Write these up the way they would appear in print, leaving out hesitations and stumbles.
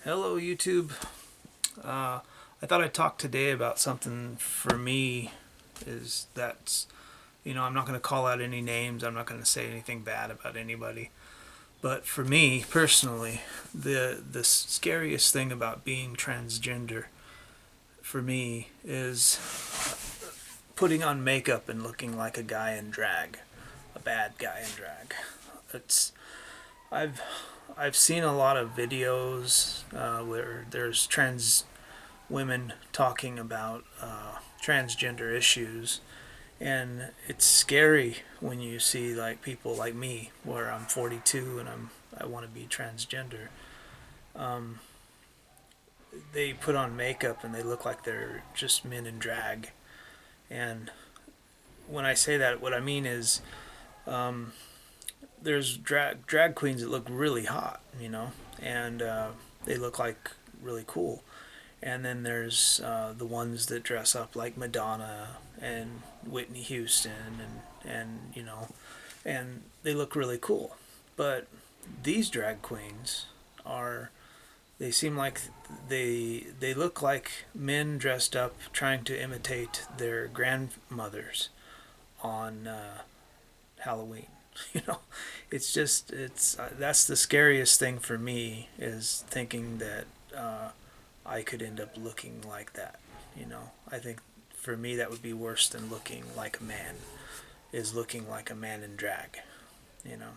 Hello, YouTube. I thought I'd talk today about something for me is that's, I'm not going to call out any names. I'm not going to say anything bad about anybody. But for me personally, the scariest thing about being transgender for me is putting on makeup and looking like a guy in drag, a bad guy in drag. It's I've I've seen a lot of videos where there's trans women talking about transgender issues, and it's scary when you see like people like me, where I'm 42 and I want to be transgender. Um, they put on makeup and they look like they're just men in drag. And when I say that, what I mean is um, there's drag queens that look really hot, and they look like really cool. And then there's the ones that dress up like Madonna and Whitney Houston, and they look really cool. But these drag queens are they seem like they look like men dressed up trying to imitate their grandmothers on Halloween. You know, it's that's the scariest thing for me, is thinking that I could end up looking like that. I think for me that would be worse than looking like a man, is looking like a man in drag. You know,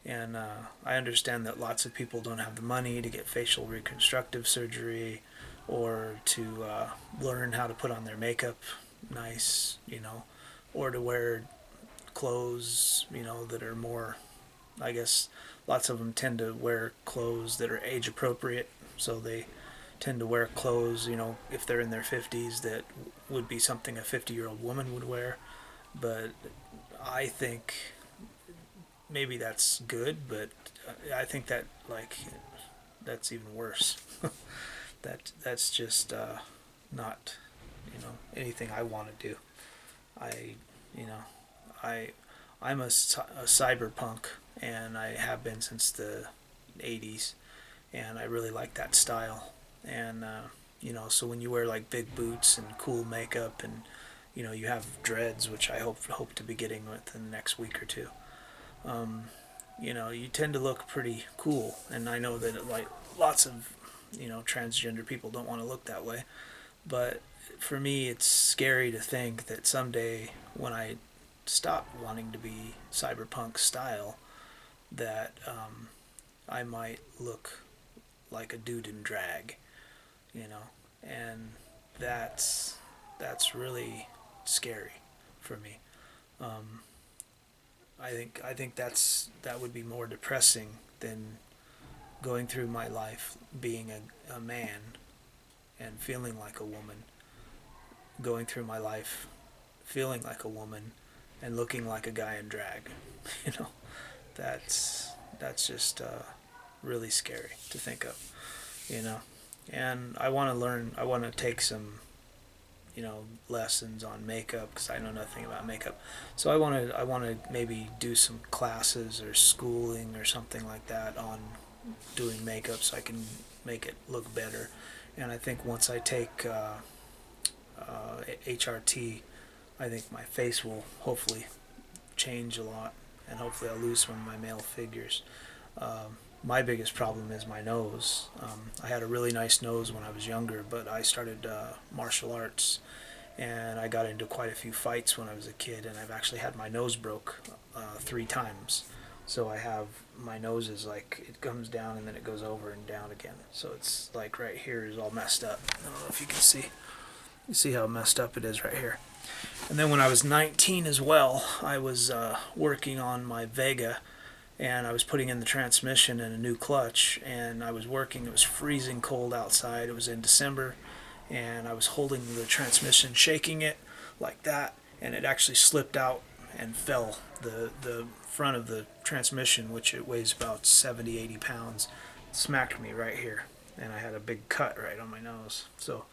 and I understand that lots of people don't have the money to get facial reconstructive surgery or to learn how to put on their makeup nice, or to wear clothes, that are more, I guess, lots of them tend to wear clothes that are age appropriate. So they tend to wear clothes, if they're in their 50s, that would be something a 50-year-old woman would wear. But I think maybe that's good, but I think that, like, that's even worse. That's just not, anything I want to do. I, you know, I I'm a cyberpunk, and I have been since the 80s, and I really like that style. And so when you wear like big boots and cool makeup, and you have dreads, which I hope to be getting within the next week or two. Um, you tend to look pretty cool, and I know that like lots of transgender people don't want to look that way, but for me, it's scary to think that someday when I stop wanting to be cyberpunk style, that I might look like a dude in drag, and that's that's really scary for me. Um, I think that would be more depressing than going through my life being a man and feeling like a woman, going through my life feeling like a woman and looking like a guy in drag. you know, that's just really scary to think of. You know, and I want to learn. I want to take some lessons on makeup, because I know nothing about makeup. So I want to maybe do some classes or schooling or something like that on doing makeup, so I can make it look better. And I think once I take HRT, I think my face will hopefully change a lot, and hopefully I'll lose some of my male figures. My biggest problem is my nose. I had a really nice nose when I was younger, but I started martial arts, and I got into quite a few fights when I was a kid, and I've actually had my nose broke 3 times. So I have, my nose is like, it comes down and then it goes over and down again. So it's like right here is all messed up. I don't know if you can see. You see how messed up it is right here. And then when I was 19 as well, I was working on my Vega, and I was putting in the transmission and a new clutch, and I was working. It was freezing cold outside. It was in December, and I was holding the transmission, shaking it like that, and it actually slipped out and fell. The front of the transmission, which it weighs about 70, 80 pounds, smacked me right here, and I had a big cut right on my nose. So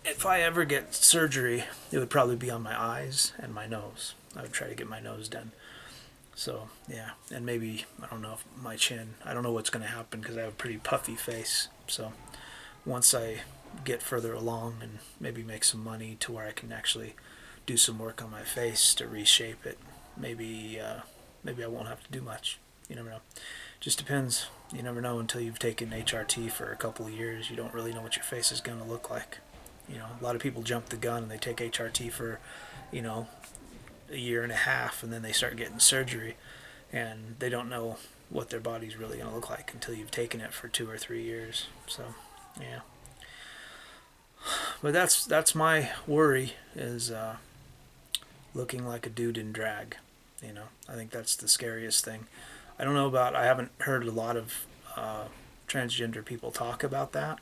if I ever get surgery, it would probably be on my eyes and my nose. I would try to get my nose done. So yeah, and maybe I don't know if my chin. I don't know what's going to happen because I have a pretty puffy face. So once I get further along and maybe make some money to where I can actually do some work on my face to reshape it, maybe I won't have to do much. You never know. Just depends. You never know until you've taken HRT for a couple of years. You don't really know what your face is going to look like. A lot of people jump the gun and they take HRT for, you know, a year and a half, and then they start getting surgery, and they don't know what their body's really going to look like until you've taken it for 2 or 3 years. So, yeah. But that's my worry is looking like a dude in drag. I think that's the scariest thing. I don't know about. I haven't heard a lot of transgender people talk about that,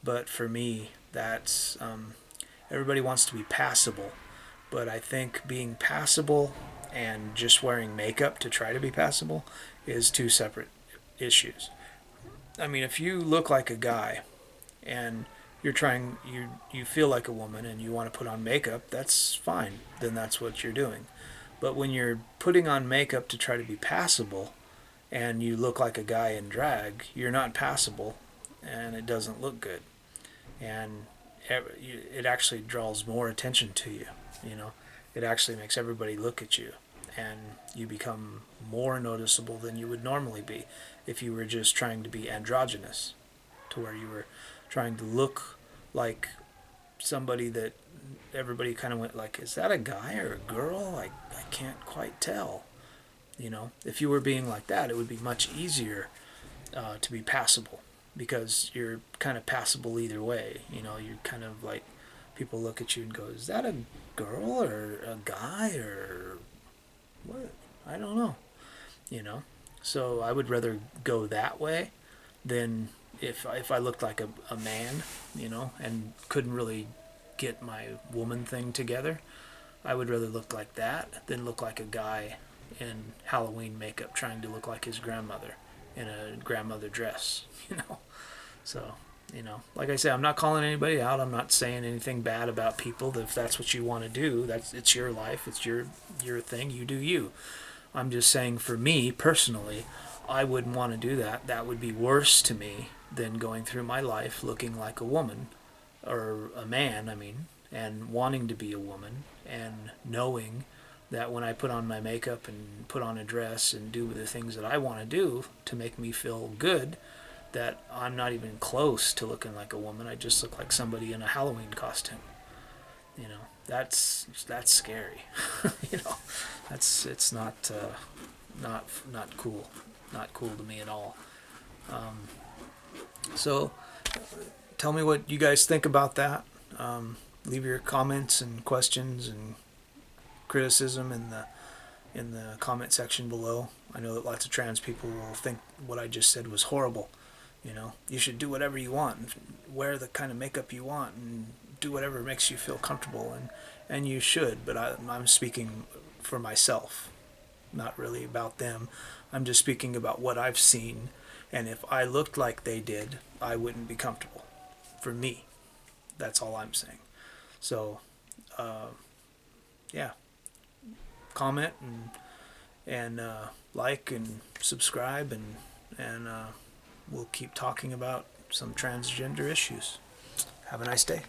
but for me, that's everybody wants to be passable, but I think being passable and just wearing makeup to try to be passable is two separate issues. I mean, if you look like a guy and you feel like a woman and you want to put on makeup, that's fine. Then that's what you're doing. But when you're putting on makeup to try to be passable and you look like a guy in drag, you're not passable and it doesn't look good. And it actually draws more attention to you. It actually makes everybody look at you, and you become more noticeable than you would normally be if you were just trying to be androgynous, to where you were trying to look like somebody that everybody kind of went like, is that a guy or a girl? I can't quite tell. If you were being like that, it would be much easier to be passable, because you're kind of passable either way. You're kind of like, people look at you and go, is that a girl or a guy or what? I don't know. So I would rather go that way than if I looked like a man, and couldn't really get my woman thing together. I would rather look like that than look like a guy in Halloween makeup trying to look like his grandmother in a grandmother dress. So, like I said, I'm not calling anybody out. I'm not saying anything bad about people. If that's what you want to do, it's your life. It's your thing. You do you. I'm just saying, for me personally, I wouldn't want to do that. That would be worse to me than going through my life looking like a woman, or a man, I mean, and wanting to be a woman, and knowing that when I put on my makeup and put on a dress and do the things that I want to do to make me feel good, that I'm not even close to looking like a woman. I just look like somebody in a Halloween costume. That's scary. It's not cool. Not cool to me at all. So tell me what you guys think about that. Leave your comments and questions and criticism in the comment section below. I know that lots of trans people will think what I just said was horrible. You should do whatever you want and wear the kind of makeup you want and do whatever makes you feel comfortable, and you should, but I'm speaking for myself, not really about them. I'm just speaking about what I've seen, and if I looked like they did, I wouldn't be comfortable. For me, that's all I'm saying. So, yeah, comment and like and subscribe, and we'll keep talking about some transgender issues. Have a nice day.